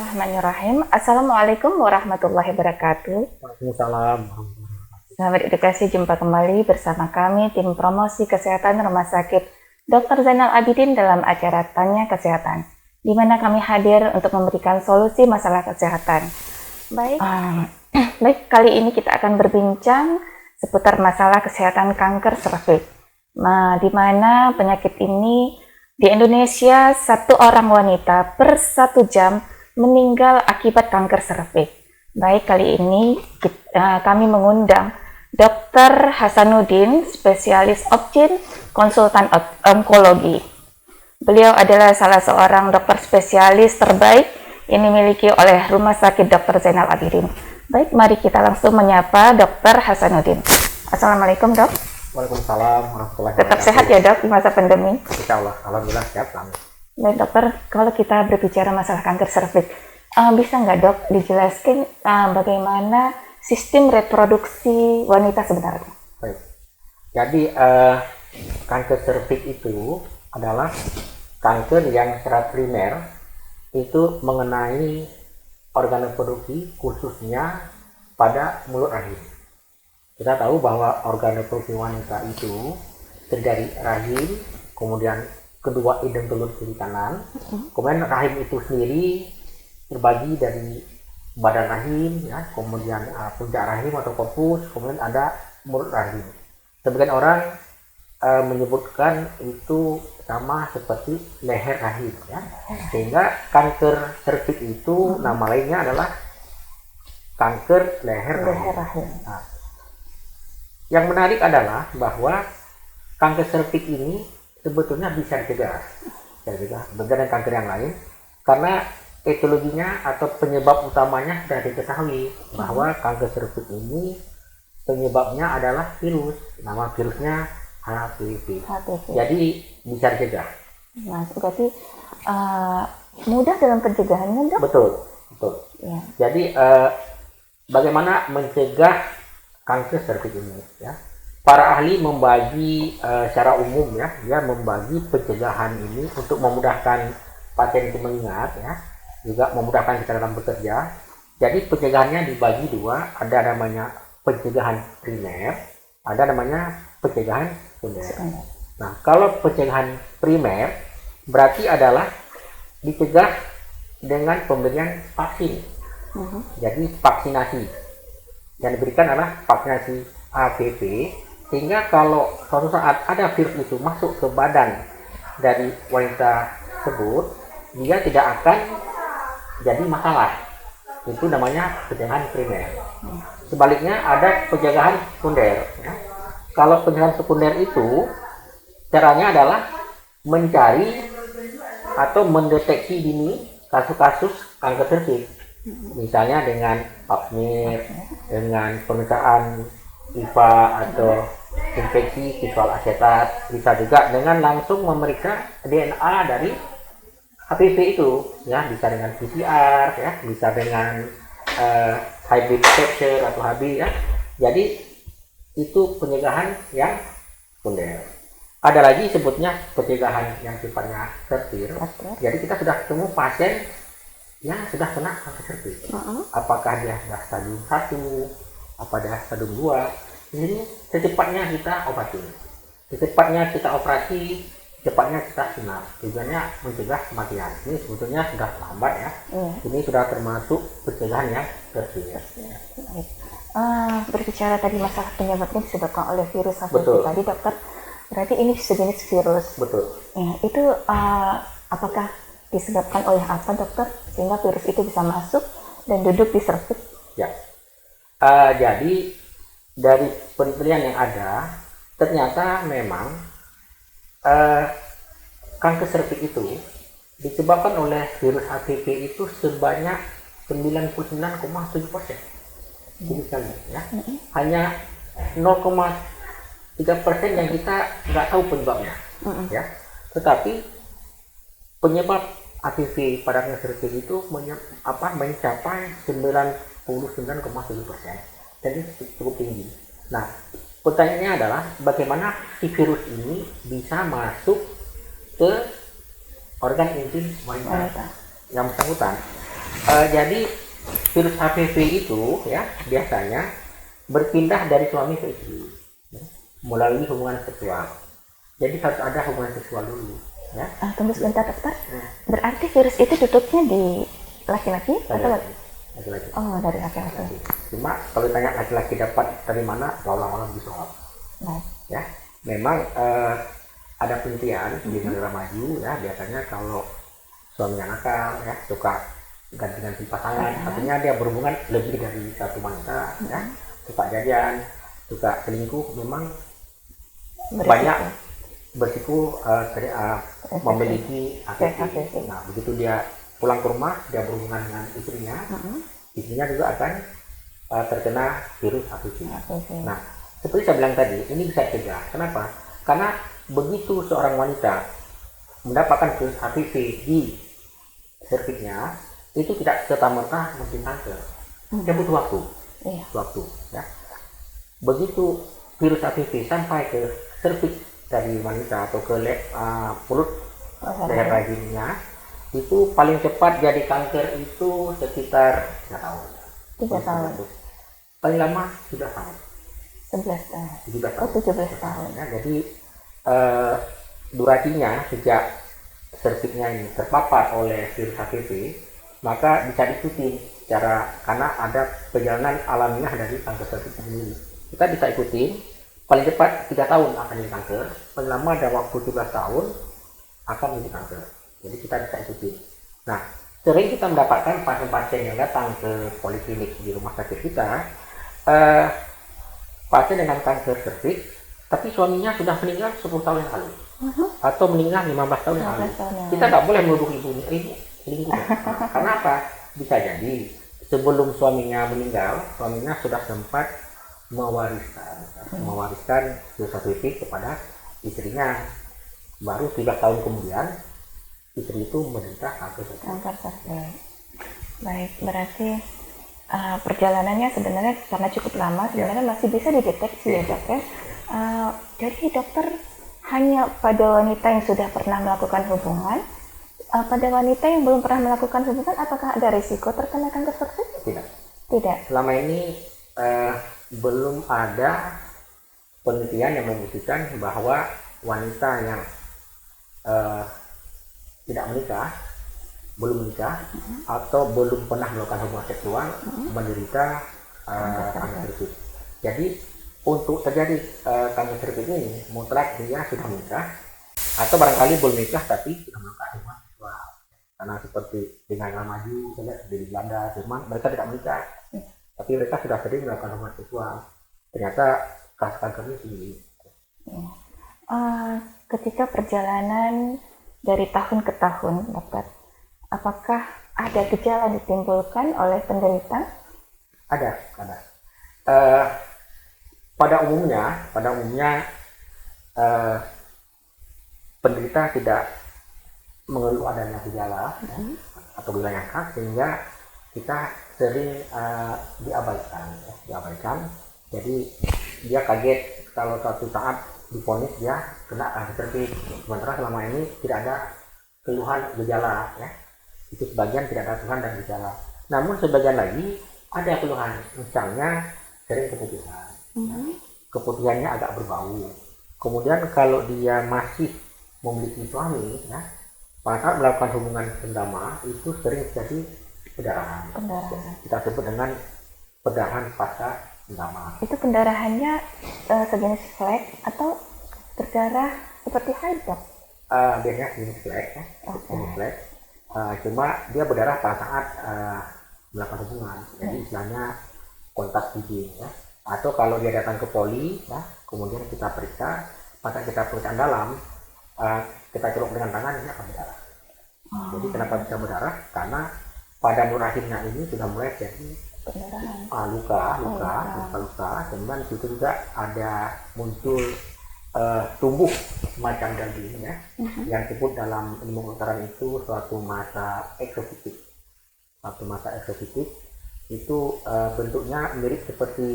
Bismillahirrahmanirrahim. Assalamualaikum warahmatullahi wabarakatuh. Waalaikumsalam. Sahabat edukasi, jumpa kembali bersama kami tim promosi kesehatan Rumah Sakit Dr. Zainal Abidin dalam acara Tanya Kesehatan, di mana kami hadir untuk memberikan solusi masalah kesehatan. Baik, kali ini kita akan berbincang seputar masalah kesehatan kanker serviks. Di mana penyakit ini di Indonesia, 1 orang wanita per 1 jam meninggal akibat kanker serviks. Baik, kali ini kami mengundang Dr. Hasanuddin, spesialis obgyn, konsultan onkologi. Beliau adalah salah seorang dokter spesialis terbaik yang dimiliki oleh Rumah Sakit Dr. Zainal Abidin. Baik, mari kita langsung menyapa Dr. Hasanuddin. Assalamualaikum, Dok. Waalaikumsalam warahmatullahi wabarakatuh. Tetap sehat ya, Dok, di masa pandemi? Insya Allah, alhamdulillah sehat. Baik, Dokter, kalau kita berbicara masalah kanker serviks, bisa nggak, Dok, dijelaskan bagaimana sistem reproduksi wanita sebenarnya? Baik. Jadi kanker serviks itu adalah kanker yang secara primer itu mengenai organ reproduksi, khususnya pada mulut rahim. Kita tahu bahwa organ reproduksi wanita itu terdiri dari rahim, kemudian kedua hidung telur kiri kanan, kemudian rahim itu sendiri terbagi dari badan rahim, ya, kemudian puncak rahim atau korpus, kemudian ada mulut rahim. Sebagian orang menyebutkan itu sama seperti leher rahim, ya. Sehingga kanker serviks itu nama lainnya adalah kanker leher rahim. Nah, yang menarik adalah bahwa kanker serviks ini sebetulnya bisa dicegah, berbeda dengan kanker yang lain, karena etiologinya atau penyebab utamanya sudah diketahui bahwa kanker serviks ini penyebabnya adalah virus, nama virusnya HPV. Jadi bisa dicegah. Nah, berarti mudah dalam pencegahannya, Dok? Betul. Ya. Jadi bagaimana mencegah kanker serviks ini, ya? Para ahli membagi secara umum, ya, dia membagi pencegahan ini untuk memudahkan pasien itu mengingat, ya, juga memudahkan kita dalam bekerja. Jadi pencegahannya dibagi 2, ada namanya pencegahan primer, ada namanya pencegahan sekunder. Nah, kalau pencegahan primer berarti adalah dicegah dengan pemberian vaksin. Jadi vaksinasi yang diberikan adalah vaksinasi HPV, sehingga kalau suatu saat ada virus itu masuk ke badan dari wanita tersebut, dia tidak akan jadi masalah. Itu namanya pencegahan primer. Sebaliknya ada pencegahan sekunder, ya. Kalau pencegahan sekunder itu caranya adalah mencari atau mendeteksi dini kasus-kasus kanker serviks, misalnya dengan pap smear, dengan pemeriksaan IVA atau infeksi visual asetat, bisa juga dengan langsung memeriksa DNA dari HPV itu, ya, bisa dengan PCR, ya, bisa dengan hybrid capture atau HB, ya. Jadi itu pencegahan yang sekunder. Ada lagi sebutnya pencegahan yang sifatnya tertier. Jadi kita sudah ketemu pasien yang sudah kena kanker serviks. Apakah dia sudah stadium 1, apa dia stadium 2, ini secepatnya kita obati, secepatnya kita operasi, cepatnya kita sunat. Tujuannya mencegah kematian. Ini sebetulnya sudah lambat, ya. Ini sudah termasuk pencegahan yang tertier. Berbicara tadi masalah penyebabnya disebabkan oleh virus HPV tadi, Dokter, berarti ini sejenis virus. Betul. Itu apakah disebabkan oleh apa, Dokter, sehingga virus itu bisa masuk dan duduk di serviks? Ya. Jadi dari penelitian yang ada, ternyata memang kanker serviks itu disebabkan oleh virus HPV itu sebanyak 99,7%. Jadi sekali, ya. Hanya 0,3% yang kita nggak tahu penyebabnya, ya. Tetapi penyebab HPV pada kanker serviks itu mencapai 99,7%. Jadi cukup tinggi. Nah, pertanyaannya adalah bagaimana si virus ini bisa masuk ke organ intim wanita yang bersangkutan. Jadi virus HPV itu ya biasanya berpindah dari suami ke istri ya, melalui hubungan seksual. Jadi harus ada hubungan seksual dulu ya. Tunggu sebentar dokter. Berarti virus itu duduknya di laki-laki atau Laki-laki. Oh, dari laki-laki. Cuma kalau ditanya laki-laki dapat dari mana, walau-walau bisa. Baik. Ya, memang ada penelitian di negara maju ya, biasanya kalau suaminya nakal ya, suka ganti-ganti pasangan, artinya dia berhubungan lebih dari satu wanita ya, suka jajan, suka selingkuh, memang banyak berisiko memiliki HPV. Nah, begitu dia pulang ke rumah, dia berhubungan dengan istrinya, istrinya juga akan terkena virus HPV. Nah, seperti saya bilang tadi, ini bisa dicegah. Kenapa? Karena begitu seorang wanita mendapatkan virus HPV di serviksnya, itu tidak serta-merta mungkin kanker. Dia butuh waktu. Waktu, ya. Begitu virus HPV sampai ke serviks dari wanita atau ke mulut leher rahimnya, itu paling cepat jadi kanker itu sekitar 3 tahun. 3 tahun. Paling lama 7 tahun. 11 tahun. 17 tahun. Ya, jadi durasinya sejak serviksnya ini terpapar oleh virus HPV, maka bisa diikuti karena ada perjalanan alamiah dari kanker serviks sendiri. Kita bisa ikuti paling cepat 3 tahun akan jadi kanker, paling lama ada waktu 17 tahun akan menjadi kanker. Jadi kita bisa ikuti. Nah, sering kita mendapatkan pasien-pasien yang datang ke poliklinik di rumah sakit kita, pasien dengan kanker serviks, tapi suaminya sudah meninggal 10 tahun yang lalu, atau meninggal 15 tahun yang lalu. Kita nggak boleh menuduh ibunya ini selingkuh. Karena apa? Bisa jadi sebelum suaminya meninggal, suaminya sudah sempat mewariskan virus HPV kepada istrinya. Baru 13 tahun kemudian istri itu menderita kanker serviks. Baik, berarti perjalanannya sebenarnya karena cukup lama, sebenarnya masih bisa dideteksi ya dok ya. Jadi dokter hanya pada wanita yang sudah pernah melakukan hubungan, pada wanita yang belum pernah melakukan hubungan, apakah ada risiko terkena kanker serviks? Tidak. Selama ini belum ada penelitian yang membuktikan bahwa wanita yang tidak menikah, belum menikah, atau belum pernah melakukan hubungan seksual menderita kanker serviks. Jadi untuk terjadi kanker serviks ini mutlak dia sudah menikah atau barangkali belum menikah tapi sudah melakukan hubungan seksual. Karena seperti di negara maju, di Belanda, Jerman, mereka tidak menikah, tapi mereka sudah sering melakukan hubungan seksual. Ternyata kasus kankernya tinggi. Ketika perjalanan dari tahun ke tahun, dokter, apakah ada gejala yang ditimbulkan oleh penderita? Ada. Pada umumnya penderita tidak mengeluh adanya gejala atau gejala yang khas, sehingga kita sering diabaikan. Jadi dia kaget kalau suatu saat divonis dia kena kanker serviks, sementara selama ini tidak ada keluhan gejala ya. Itu sebagian tidak ada keluhan dan gejala. Namun sebagian lagi ada keluhan, misalnya sering keputihan. Keputihannya agak berbau. Kemudian kalau dia masih memiliki suami ya, pada saat melakukan hubungan sesama itu sering terjadi pendarahan. Kita sebut dengan pendarahan pasca sesama. Itu pendarahannya sejenis flek atau berdarah seperti haid, dok? Biasanya sejenis flek ya. Flek. Cuma dia berdarah pada saat melakukan hubungan. Jadi istilahnya kontak fisik ya. Atau kalau dia datang ke poli ya, kemudian kita periksa, maka kita periksa dalam, kita celuk dengan tangan, ini akan berdarah. Jadi kenapa bisa berdarah? Karena pada rahimnya ini sudah mulai jadi luka, kemudian situ juga ada muncul tumbuh semacam daging ya, yang disebut dalam ilmu kedokteran itu suatu massa eksofitik. Itu bentuknya mirip seperti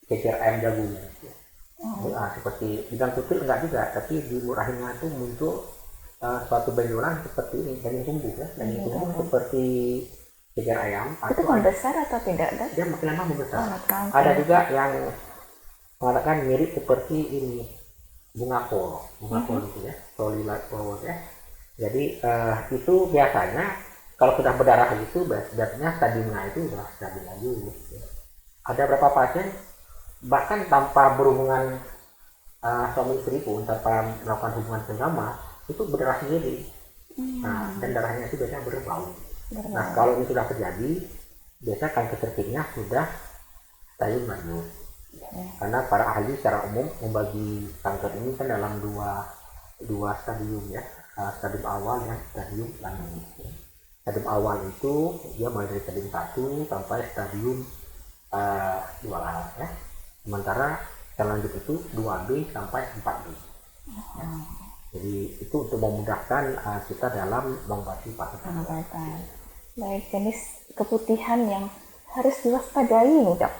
cecer ayam jagung. Seperti bidang kecil enggak juga, tapi di rahimnya itu muncul suatu benjolan seperti ini, daging tumbuh ya, daging tumbuh seperti kejar ayam, Itu atau membesar atau tidak, Dok? dia makin lama membesar. makin Ada juga yang mengatakan mirip seperti ini bunga kol itu ya, solila flower ya. Jadi itu biasanya kalau sudah berdarah itu biasanya stadiumnya itu sudah stabil lagi. Ya. Ada beberapa pasien bahkan tanpa berhubungan suami istri pun, tanpa melakukan hubungan senggama itu berdarah sendiri. Nah, dan darahnya itu biasanya berbau. Nah, kalau ini sudah terjadi, biasanya kanker cerviknya sudah stadium lanjut. Karena para ahli secara umum membagi kanker ini kan dalam dua stadium ya, stadium awal dan stadium lanjut. Stadium awal itu dia mulai dari stadium 1 sampai stadium 2A ya. Sementara yang lanjut itu 2B sampai 4B. Ya. Jadi itu untuk memudahkan kita dalam mengobati Pengobatan. Baik, jenis keputihan yang harus diwaspadai nih, Dok.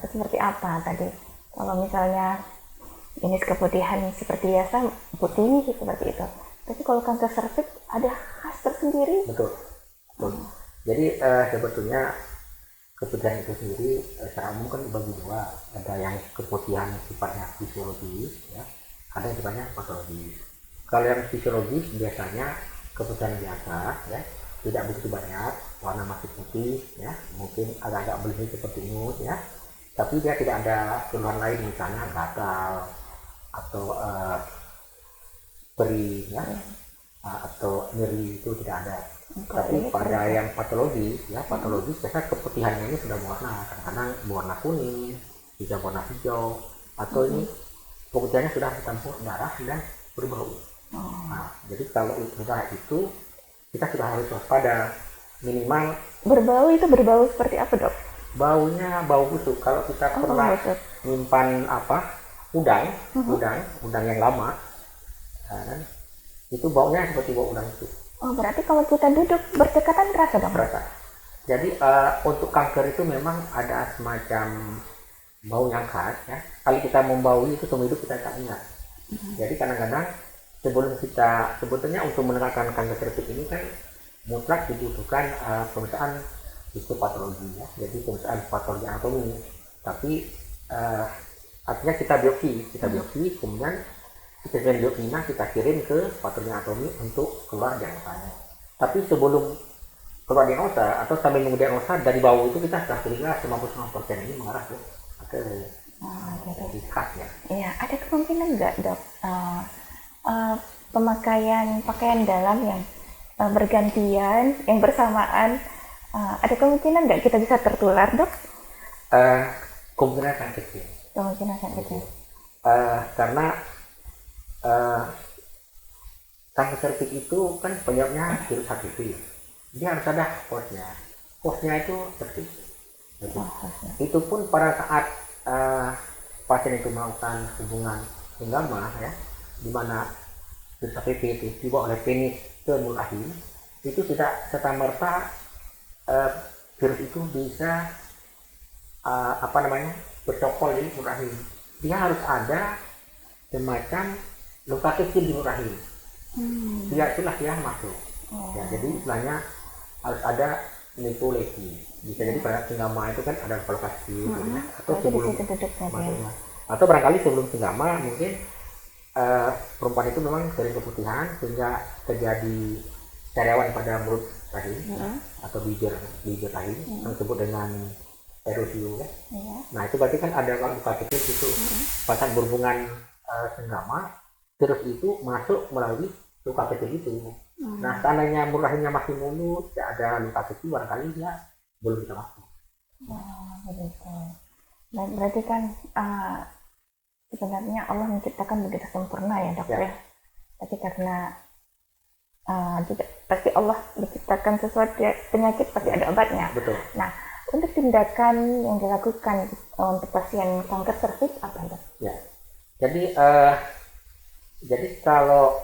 Seperti apa tadi? Kalau misalnya jenis keputihan seperti biasa putih seperti itu. Tapi kalau kanker serviks ada khas tersendiri. Betul. Jadi sebetulnya keputihan itu sendiri secara umum kan dibagi dua. Ada yang keputihan sifatnya fisiologis, ya. Ada yang sifatnya patologis. Kalau yang fisiologis biasanya keputihan biasa, ya, tidak begitu banyak, warna masih putih, ya, mungkin agak-agak berlebih seperti ingus, ya. Tapi dia tidak ada keluhan lain, misalnya gatal atau perih, ya, atau nyeri, itu tidak ada. Tapi pada yang patologis, ya, patologis biasanya keputihannya ini sudah berwarna, kadang-kadang berwarna kuning, bisa warna hijau, atau ini keputihannya sudah bercampur darah dan berbau. Nah, jadi kalau sudah itu kita sudah harus waspada, minimal. Berbau seperti apa, Dok? Baunya bau busuk. Kalau kita pernah menyimpan udang yang lama, kan, itu baunya seperti bau udang busuk. Oh, berarti kalau kita duduk berdekatan terasa, Dok? Terasa. Jadi untuk kanker itu memang ada semacam bau yang khas, ya. Kalau kita membaui itu seumur hidup kita tak ingat. Jadi kadang-kadang sebetulnya untuk menekan kanker serviks ini kan mutlak dibutuhkan pemeriksaan histopatologi, ya. Jadi pemeriksaan patologi anatomi. Tapi artinya kita biopsi, kemudian spesimen biopsinya kita kirim ke patologi anatomi untuk keluar diagnosanya. Tapi sebelum keluar diagnosa atau sambil menunggu diagnosa, dari bau itu kita sudah curiga 99% ini mengarah ke khasnya. Iya, ada kemungkinan nggak, Dok, pemakaian pakaian dalam yang bergantian, yang bersamaan, ada kemungkinan nggak kita bisa tertular, Dok? Kemungkinan sangat kecil. Karena kanker serviks itu kan penyebabnya virus HPV. Dia harus ada hostnya. Hostnya itu serviks. Itu pun pada saat pasien itu melakukan hubungan senggama, ya, di mana virus HPV itu dibawa oleh penis ke mulut rahim, itu tidak serta-merta virus itu bisa bercokol di mulut rahim. Dia harus ada semacam luka kecil di mulut rahim. Itulah dia masuk. Ya, jadi istilahnya harus ada nikulesi. Bisa jadi pada senggama itu kan ada luka kecil, ya, atau sebelum masuknya. Atau barangkali sebelum senggama mungkin perempuan itu memang sering keputihan sehingga terjadi cariawan pada mulut rahim, atau bibir rahim, yang disebut dengan erosio, ya. Nah, itu berarti kan ada luka kecil itu. Pas berhubungan senggama, virus itu masuk melalui luka kecil itu. Nah, seandainya mulut rahimnya masih mulus, tidak ada luka kecil, barangkali dia belum bisa masuk. Begitu. Dan berarti kan sebenarnya Allah menciptakan begitu sempurna, ya, Dok, ya. Tapi karena juga pasti Allah menciptakan sesuatu penyakit pasti ada obatnya. Betul. Nah, untuk tindakan yang dilakukan untuk pasien kanker serviks apa, Dok? Ya. Jadi kalau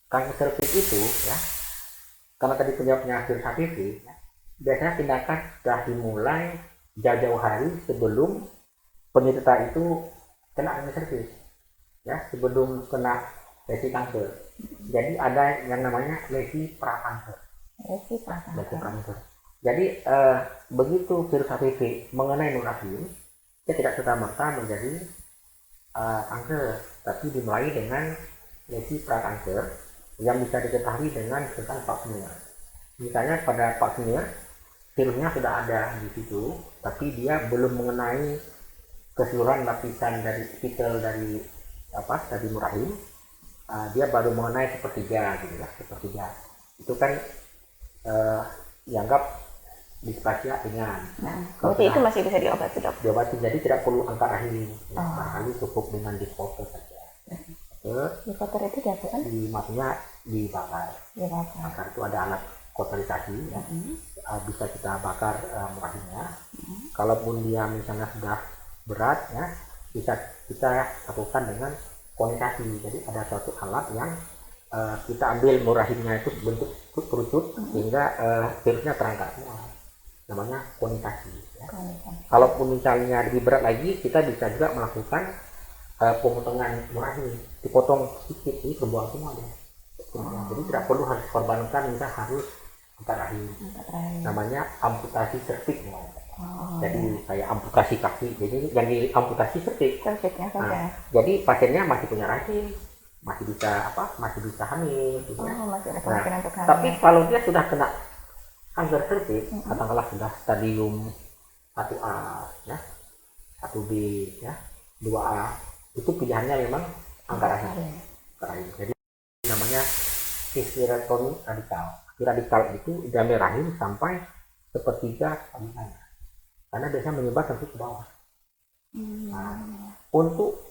kanker serviks itu, ya, karena tadi penyebabnya virus HPV, ya, biasanya tindakan sudah dimulai jauh-jauh hari sebelum penderita itu kena kanker serviks, ya, sebelum kena lesi kanker. Jadi ada yang namanya lesi prakanker. lesi prakanker. Jadi begitu virus HPV mengenai nur rahim, dia tidak serta-merta menjadi kanker, tapi dimulai dengan lesi prakanker yang bisa diketahui dengan tentang pap smear. Misalnya pada pap smear virusnya sudah ada di situ, tapi dia belum mengenai keseluruhan lapisan dari epitel dari nur rahim. Dia baru mengenai sepertiga gitu ya, sepertiga. Itu kan dianggap displasia ringan. Berarti itu masih bisa diobati, Dok? Diobati, jadi tidak perlu angkat rahim. Barangkali cukup dengan disposer saja. Disposer itu diapakan? Maksudnya dibakar. Bakar itu ada alat kauterisasi ya. Bisa kita bakar rahimnya. Kalaupun dia misalnya sudah berat ya, bisa kita lakukan dengan konisasi. Jadi ada suatu alat yang kita ambil rahimnya itu bentuk kerucut sehingga virusnya terangkat semua. Namanya konisasi ya. Kalaupun misalnya lebih berat lagi, kita bisa juga melakukan pemotongan rahim, dipotong sedikit, ini terbuang semua deh. Jadi tidak perlu harus korbankan, misal harus angkat rahim. Namanya amputasi serviks. Jadi kayak amputasi kaki, jadi yang diamputasi serviksnya saja. Jadi pasiennya masih punya rahim, masih bisa hamil gitu ya. Masih ada kemungkinan untuk hamil. Tapi kalau dia sudah kena kanker serviks, katakanlah sudah stadium 1A ya, 1B ya, 2A, itu pilihannya memang angkat rahim. Jadi namanya hysterectomy radikal. Radikal itu diambil rahim sampai sepertiga vaginanya, karena biasanya menyebar sampai ke bawah. Untuk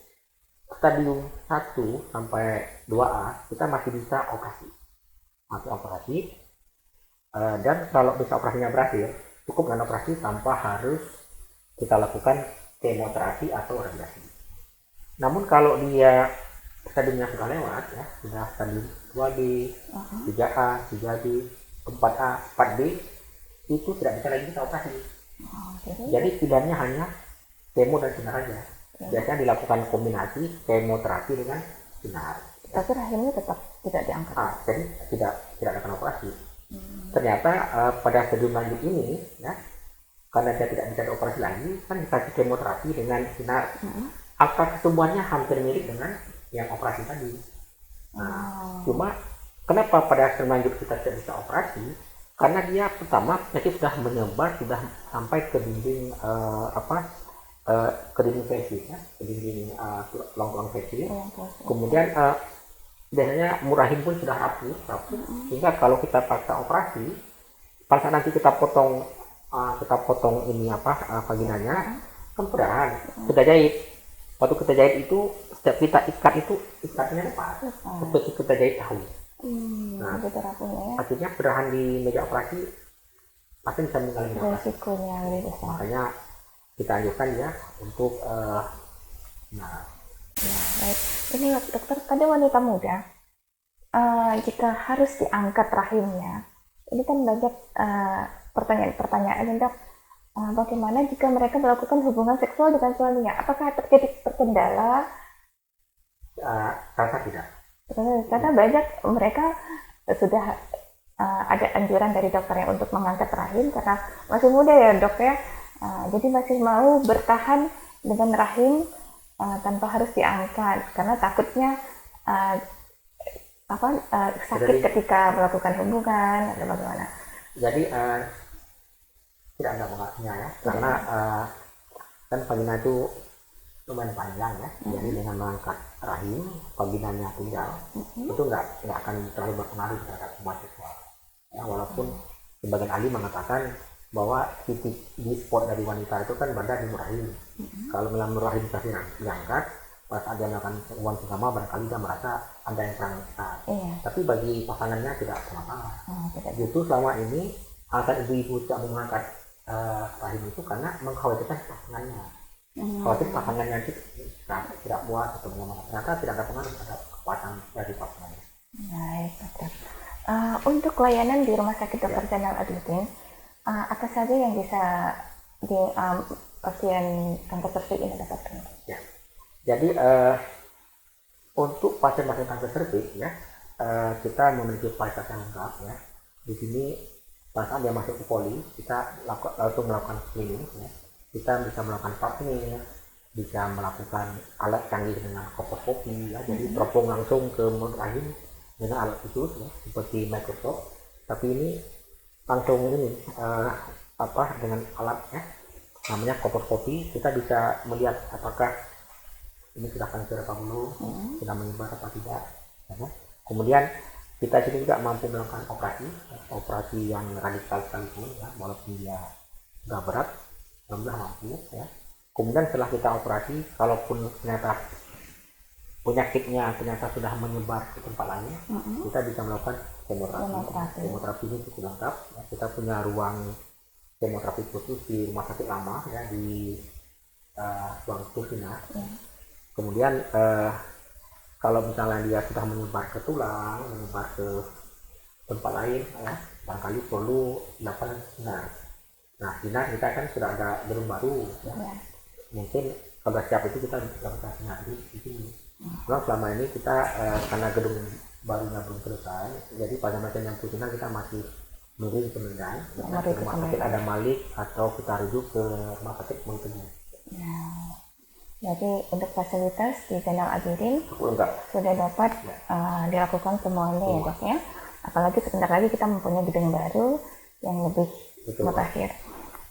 stadium 1 sampai 2A kita masih bisa operasi. Dan kalau bisa operasinya berhasil, cukup dengan operasi tanpa harus kita lakukan kemoterapi atau radiasi. Namun kalau dia stadiumnya sudah lewat ya, sudah stadium 2B, 3A, 3B, 4A, 4B, itu tidak bisa lagi kita operasi. Jadi pilihannya hanya kemo dan sinar saja. Biasanya dilakukan kombinasi kemoterapi dengan sinar. Tapi rahimnya tetap tidak diangkat. Jadi tidak akan operasi. Ternyata pada stadium lanjut ini ya, karena dia tidak bisa dioperasi lagi, kan dikasih kemoterapi dengan sinar. Angka kesembuhannya hampir mirip dengan yang operasi tadi. Cuma kenapa pada stadium lanjut kita tidak bisa operasi? Karena dia pertama penyakit sudah menyebar, sudah sampai ke dinding ke dinding fesis ya, ke dinding tulang fesis. Kemudian biasanya rahim pun sudah rapuh, sehingga kalau kita paksa operasi, pada saat nanti kita potong ini vaginanya, kan perahan, kita jahit. Waktu kita jahit itu, setiap kita ikat itu ikatnya lepas, seperti kita jahit tahu. Artinya perahan di meja operasi pasti bisa mengalami resikonya lebih besar. Makanya kita anjurkan ya untuk baik. Ini dokter, pada wanita muda jika harus diangkat rahimnya, ini kan banyak pertanyaan, Dok. Bagaimana jika mereka melakukan hubungan seksual dengan suaminya? Apakah terjadi terkendala? Rasa tidak. Karena banyak mereka sudah ada anjuran dari dokternya untuk mengangkat rahim karena masih muda ya, Dok ya. Jadi masih mau bertahan dengan rahim tanpa harus diangkat karena takutnya sakit ketika melakukan hubungan atau bagaimana. Jadi tidak ada pengaruhnya ya, karena kan vagina itu lumayan panjang ya. Jadi dengan mengangkat rahim, vaginanya tunggal, itu nggak akan terlalu berpengaruh terhadap hubungan seksual. Ya, walaupun sebagian ahli mengatakan bahwa titik di spot dari wanita itu kan berada di rahim. Kalau memang rahim kasih diangkat, pas ada yang melakukan hubungan bersama, barangkali dia merasa ada yang kurang besar. Tapi bagi pasangannya tidak masalah. Justru selama ini alasan ibu-ibu tidak mengangkat rahim itu karena mengkhawatirkan pasangannya. Khawatir pasangannya itu tidak puas atau bagaimana. Ternyata tidak ada pengaruh terhadap kepuasan dari pasangannya. Baik, dokter. Untuk layanan di Rumah Sakit Dr. Zainal Abidin, apa saja yang bisa di pasien kanker serviks ini dapatkan? Ya. Jadi untuk pasien kanker serviks ya, kita memiliki fasilitas yang lengkap ya. Di Di sini pada saat dia masuk ke poli, kita langsung melakukan screening, ya. Kita bisa melakukan pap smear, bisa melakukan alat canggih dengan kolposcopy, ya. Jadi teropong langsung ke mulut rahim dengan alat khusus, ya, seperti microscope. Tapi ini langsung ini dengan alat, ya, namanya kolposcopy. Kita bisa melihat apakah ini sudah kanker apa belum, sudah menyebar apa tidak, ya. Kemudian kita sini juga mampu melakukan operasi yang radikal sekalipun, ya, walaupun dia sudah berat, alhamdulillah mampu, ya. Kemudian setelah kita operasi, kalaupun ternyata penyakitnya ternyata sudah menyebar ke tempat lain, kita bisa melakukan kemoterapi. Kemoterapi ini cukup lengkap, ya. Kita punya ruang kemoterapi khusus di rumah sakit lama, ya, di ruang Kusina. Kemudian kalau misalnya dia sudah menyebar ke tulang, menyebar ke tempat lain, ya, barangkali perlu dilakukan sinar. Nah, sinar kita kan sudah ada gedung baru, ya. Mungkin kalau siap itu kita lakukan sinar di sini. Nah, selama ini kita karena gedung barunya belum selesai, jadi pada masa yang sinar kita masih menunggu ke Medan, ke rumah sakit ada Malik, atau kita rujuk ke rumah sakit Montpellier. Jadi untuk fasilitas di Zainal Abidin sudah dapat dilakukan semuanya, ya dok, ya. Apalagi sebentar lagi kita mempunyai gedung baru yang lebih mutakhir.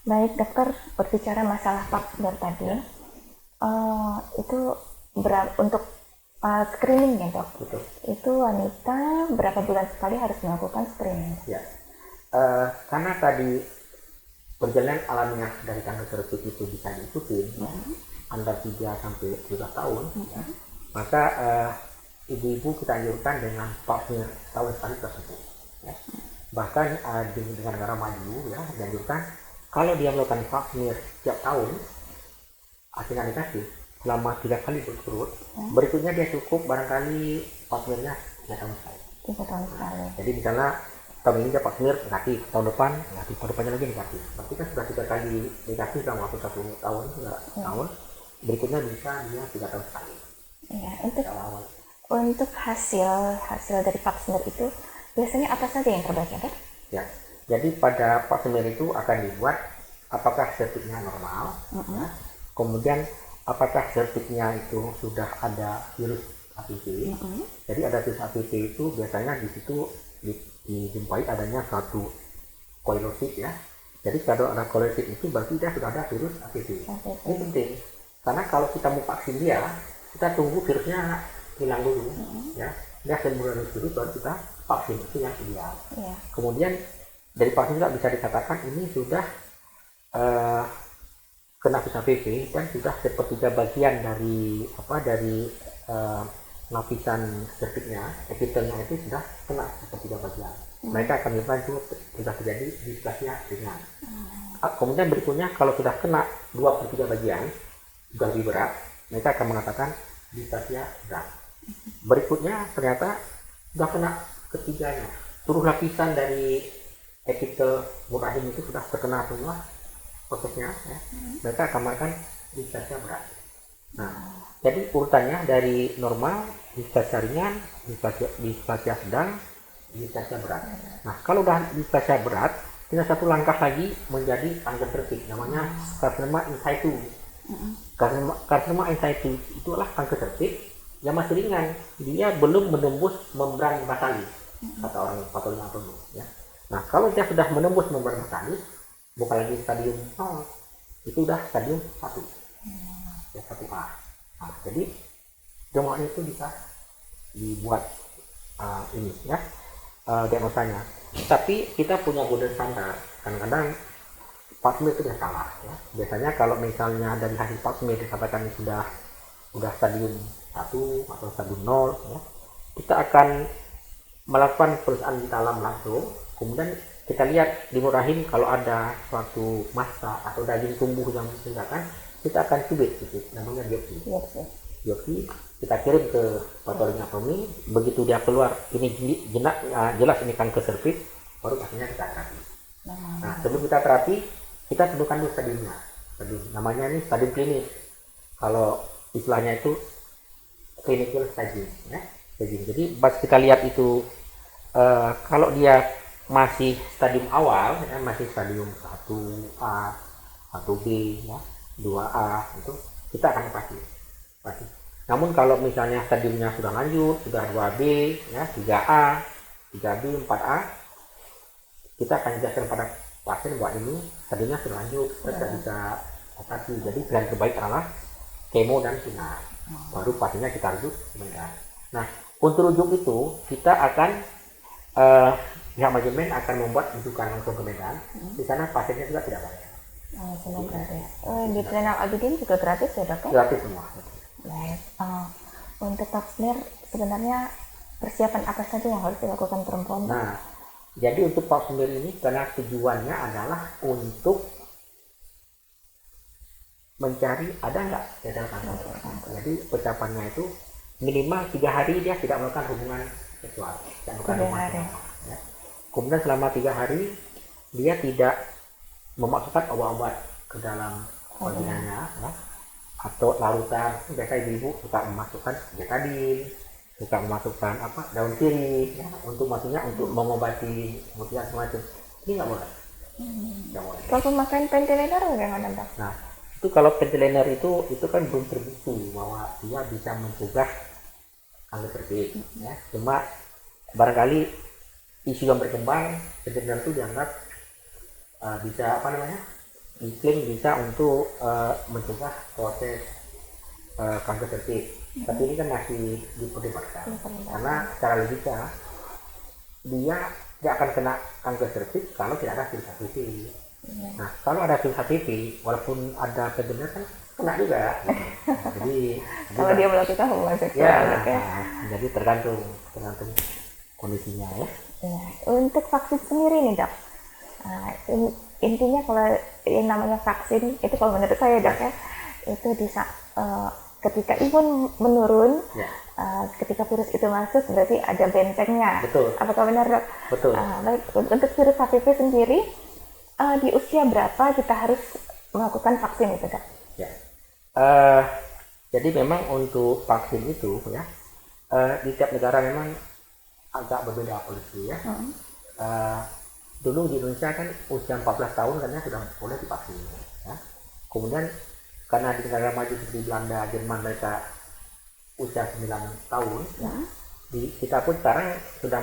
Baik dokter, berbicara masalah pap smear tadi, itu untuk screening, ya dok. Betul. Itu wanita berapa bulan sekali harus melakukan screening? Ya, karena tadi perjalanan alamiah dari kanker cervix itu bisa diikuti, antara 3 sampai 12 tahun, ya. Maka ibu-ibu kita anjurkan dengan pap smear tahun sekali tersebut, ya. Bahkan di negara maju, ya, dianjurkan kalau dia melakukan pap smear setiap tahun hasilnya negatif selama 3 kali berturut, berikutnya dia cukup barangkali pap smearnya 3 tahun sekali. 3 tahun sekali. Jadi misalnya tahun ini dia pap smear negatif, tahun depan negatif, tahun depannya lagi negatif. Berarti kan sudah 3 kali negatif dalam waktu 1 tahun, tahun. Berikutnya bisa dia 3 tahun sekali. Ya, untuk hasil dari pap smear itu biasanya apa saja yang terbaca, dok? Ya, jadi pada pap smear itu akan dibuat apakah cervixnya normal, ya. Kemudian apakah cervixnya itu sudah ada virus HPV. Jadi ada virus HPV itu biasanya di situ dijumpai adanya satu koilosit, ya. Jadi kalau ada koilosit itu berarti dia sudah ada virus HPV. Ini penting. Karena kalau kita mau vaksin dia, kita tunggu virusnya hilang dulu, ya. Dia sembuh dari virus baru kita vaksin, itu yang ideal. Kemudian dari vaksin juga bisa dikatakan ini sudah kena virus HPV dan sudah sepertiga bagian dari lapisan cervixnya, epitelnya itu sudah kena sepertiga bagian. Mereka akan membantu sudah terjadi displasia ringan. Kemudian berikutnya kalau sudah kena 2/3 bagian sudah lebih berat, mereka akan mengatakan displasia berat. Berikutnya ternyata sudah kena ketiganya, seluruh lapisan dari epitel mulut rahim itu sudah terkena semua prosesnya, ya. Mereka akan mengatakan displasia berat. Nah, jadi urutannya dari normal, displasia ringan, displasia sedang, displasia berat. Nah, kalau udah displasia berat, tinggal satu langkah lagi menjadi kanker cervix, namanya karsinoma in situ. Karsinoma in situ itu adalah kanker cervix yang masih ringan, dia belum menembus membran basalis, kata orang patologi anatomi, ya. Nah, kalau dia sudah menembus membran basalis, bukan lagi stadium 0, itu sudah stadium 1, ya, 1A. Nah, jadi jemaah itu bisa dibuat ini, ya, diagnosanya. Tapi kita punya golden standar. Kadang-kadang pap smear itu sudah salah, ya. Biasanya kalau misalnya dari hasil pap smear dikatakan sudah stadium 1 atau stadium 0, ya, kita akan melakukan pemeriksaan di dalam langsung. Kemudian kita lihat di mulut rahim kalau ada suatu massa atau daging tumbuh yang mencurigakan, kita akan cubit sedikit, namanya biopsi. Biopsi kita kirim ke patologi anatomi. Begitu dia keluar ini jelas ini kanker cervix, baru akhirnya kita terapi. Nah, sebelum kita terapi, kita tentukan dulu stadiumnya. Namanya ini stadium klinis. Kalau istilahnya itu clinical staging, ya. Jadi pas kita lihat itu kalau dia masih stadium awal, ya, masih stadium 1A, 1B, ya, 2A, itu kita akan pasti. Namun kalau misalnya stadiumnya sudah lanjut, sudah 2B, ya, 3A, 3B, 4A, kita akan jelaskan pada pasien bahwa ini stadiumnya sudah lanjut, kita tidak bisa obati. Jadi pilihan terbaik adalah kemo dan sinar. Baru pasiennya kita rujuk ke Medan. Nah, untuk rujuk itu kita akan pihak manajemen akan membuat rujukan langsung ke Medan. Di sana pasiennya juga tidak bayar. Semua gratis. Di Zainal Abidin juga gratis ya dok? Gratis semua. Baik. Untuk pap smear sebenarnya persiapan apa saja yang harus dilakukan perempuan? Nah, jadi untuk pap smear ini karena tujuannya adalah untuk mencari ada nggak sel kanker. Jadi persiapannya itu minimal 3 hari dia tidak melakukan hubungan seksual. 3 hari. Ya. Kemudian selama 3 hari dia tidak memasukkan obat-obat ke dalam vaginanya, ya. Atau larutan. Biasa ibu-ibu suka memasukkan betadine, suka memasukkan daun sirih, ya, untuk maksudnya untuk mengobati mutiara semacam. Ini nggak boleh. Nggak boleh. Kalau pemakaian ventilator bagaimana dok? Nah, itu kalau ventilator itu kan belum terbukti bahwa dia bisa mencegah kanker cervix, ya. Cuma barangkali isu yang berkembang ventilator itu dianggap bisa diklaim bisa untuk mencegah proses kanker cervix. Tapi ini kan masih diperdebatkan karena secara logika dia tidak akan kena kanker cervix kalau tidak ada virus HPV. Nah, kalau ada virus HPV, walaupun ada ventilator kan kena juga. Jadi kalau dia melakukan hubungan seksual, ya, jadi tergantung kondisinya, ya. Nah, untuk vaksin sendiri nih dok, intinya kalau yang namanya vaksin itu kalau menurut saya dok ya, itu bisa ketika imun menurun, Ya. Ketika virus itu masuk berarti ada bentengnya. Betul. Apakah benar dok? Betul. Baik, untuk virus HPV sendiri di usia berapa kita harus melakukan vaksin itu dok? Ya. Jadi memang untuk vaksin itu ya di tiap negara memang agak berbeda polisi, ya. Dulu di Indonesia kan usia 14 tahun katanya sudah boleh divaksin, ya. Kemudian karena di negara maju seperti Belanda, Jerman mereka usia 9 tahun, ya. Kita pun sekarang sudah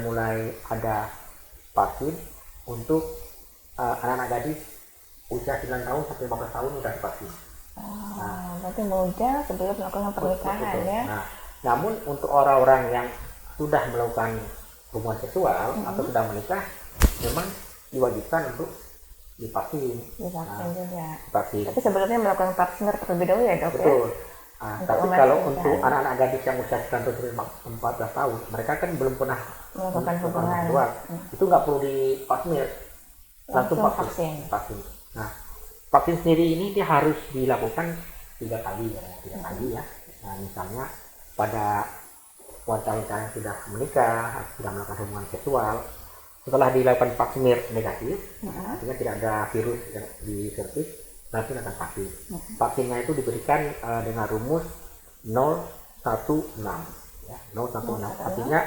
mulai ada vaksin untuk anak-anak gadis usia 9 tahun sampai 15 tahun sudah divaksin. Berarti muda sebelum melakukan pernikahan, ya. Nah, namun untuk orang-orang yang sudah melakukan hubungan seksual atau sudah menikah, memang diwajibkan untuk divaksin. Divaksin juga. Divaksin. Tapi sebelumnya melakukan pap smear terlebih dahulu ya dok? Betul. Ya? Tapi kalau untuk anak-anak gadis yang usia 9 tahun 14 tahun, mereka kan belum pernah melakukan hubungan seksual. Itu nggak perlu di pap smear, langsung vaksin. Nah, vaksin sendiri ini dia harus dilakukan 3 kali, ya. 3 kali, ya. Nah, misalnya pada wanita yang sudah menikah, sudah melakukan hubungan seksual, setelah dilakukan pap smear negatif, artinya tidak ada virus yang di cervix, langsung akan vaksin. Vaksinnya itu diberikan dengan rumus 016, ya, 016. Artinya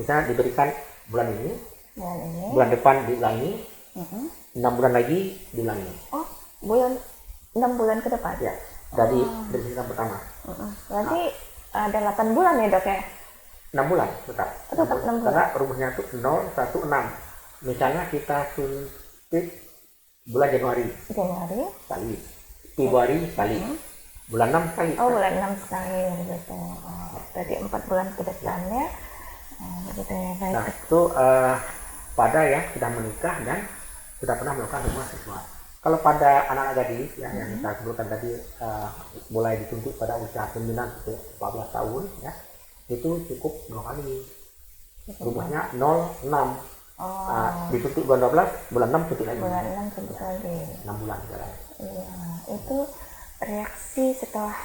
misalnya diberikan bulan ini, bulan depan diulangi, 6 bulan lagi diulangi. Oh, 6 bulan ke depan? Ya, dari yang pertama. Berarti ada 8 bulan ya dok ya? 6 bulan tetap. Tetap 6 bulan. Karena rumusnya itu 016. Misalnya kita suntik bulan Januari sekali, Februari sekali, bulan 6 sekali. Oh, bulan 6 sekali, betul. Berarti 4 bulan ke depannya, begitu ya. Baik. Nah, itu pada yang sudah menikah dan sudah pernah melakukan hubungan seksual. Kalau pada anak-anak gadis, ya, yang saya sebutkan tadi, mulai disuntik pada usia 9 sampai 14 tahun, ya, itu cukup 2 kali. Rumusnya 06. Disuntik bulan 12, bulan 6 suntik lagi. Bulan 6 suntik lagi. 6 bulan sekarang. Iya, itu reaksi setelah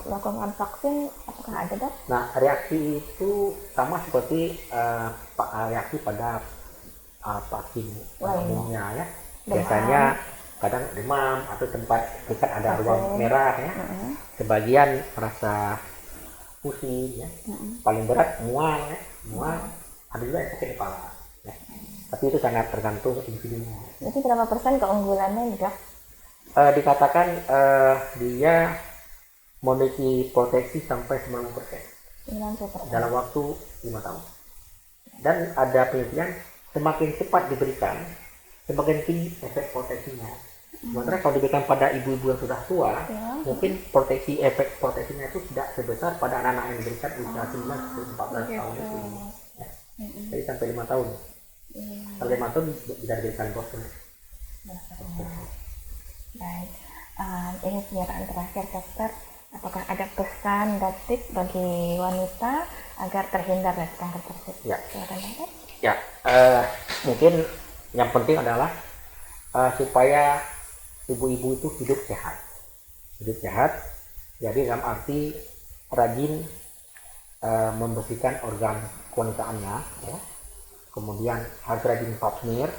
melakukan vaksin apakah ada dok? Nah, reaksi itu sama seperti reaksi pada vaksin umumnya, ya. Biasanya kadang demam atau tempat dekat ada ruang merah, ya. Sebagian merasa pusing, ya. Paling berat mual, ya. Mual, ada juga yang sakit kepala. Tapi itu sangat tergantung individunya. Jadi berapa persen keunggulannya, Dok? Dikatakan dia memiliki proteksi sampai 90% 90%. dalam waktu 5 tahun. Dan ada penelitian semakin cepat diberikan, semakin tinggi efek proteksinya. Sementara kalau diberikan pada ibu-ibu yang sudah tua, mungkin efek proteksinya itu tidak sebesar pada anak-anak yang diberikan usia 9-14 tahun itu. Ya. Jadi sampai 5 tahun. Sampai 5 tahun bisa diberikan booster. Baik, ini pernyataan terakhir, dokter. Apakah ada pesan dan tips bagi wanita agar terhindar dari kanker tersebut? Ya. Silakan, dokter. Ya, mungkin yang penting adalah supaya ibu-ibu itu hidup sehat. Jadi dalam arti rajin membersihkan organ kewanitaannya, ya. Kemudian harus rajin pap smear,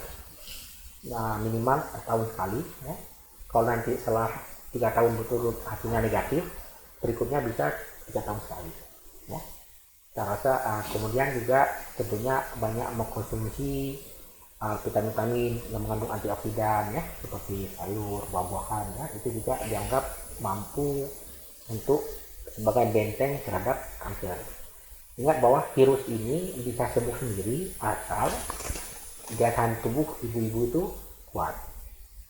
minimal setahun sekali. Ya. Kalau nanti setelah 3 tahun berturut hasilnya negatif, berikutnya bisa 3 tahun sekali. Ya. Saya rasa kemudian juga tentunya banyak mengkonsumsi vitamin-vitamin yang mengandung antioksidan, ya, seperti sayur, buah-buahan, ya, itu juga dianggap mampu untuk sebagai benteng terhadap kanker. Ingat bahwa virus ini bisa sembuh sendiri asal daya tahan tubuh ibu-ibu itu kuat.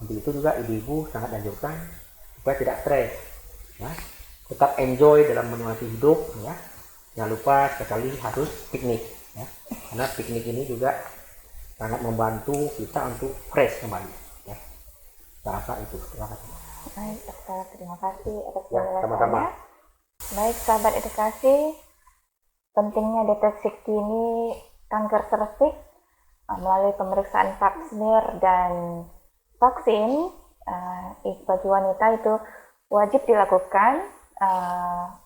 Untuk itu juga ibu-ibu sangat anjurkan supaya tidak stres, ya. Tetap enjoy dalam menikmati hidup, ya. Jangan lupa sekali harus piknik, ya. Karena piknik ini juga sangat membantu kita untuk fresh kembali, ya. Saya rasa itu. Terima kasih. Baik, dokter, terima kasih atas Ya, sama-sama. Baik, sahabat edukasi, pentingnya deteksi dini kanker serviks melalui pemeriksaan pap smear dan vaksin bagi wanita itu wajib dilakukan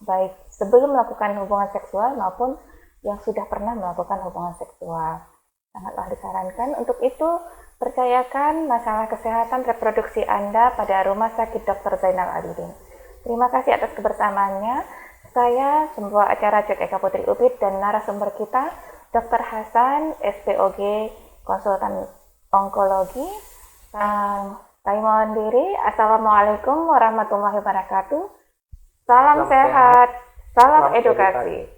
baik sebelum melakukan hubungan seksual maupun yang sudah pernah melakukan hubungan seksual. Sangatlah disarankan. Untuk itu, percayakan masalah kesehatan reproduksi Anda pada Rumah Sakit Dr. Zainal Abidin. Terima kasih atas kebersamaannya. Saya, pembawa acara Cek Eka Putri Upit, dan narasumber kita, Dr. Hasan, SPOG, konsultan onkologi. Kami mohon diri. Assalamualaikum warahmatullahi wabarakatuh. Salam sehat, salam edukasi.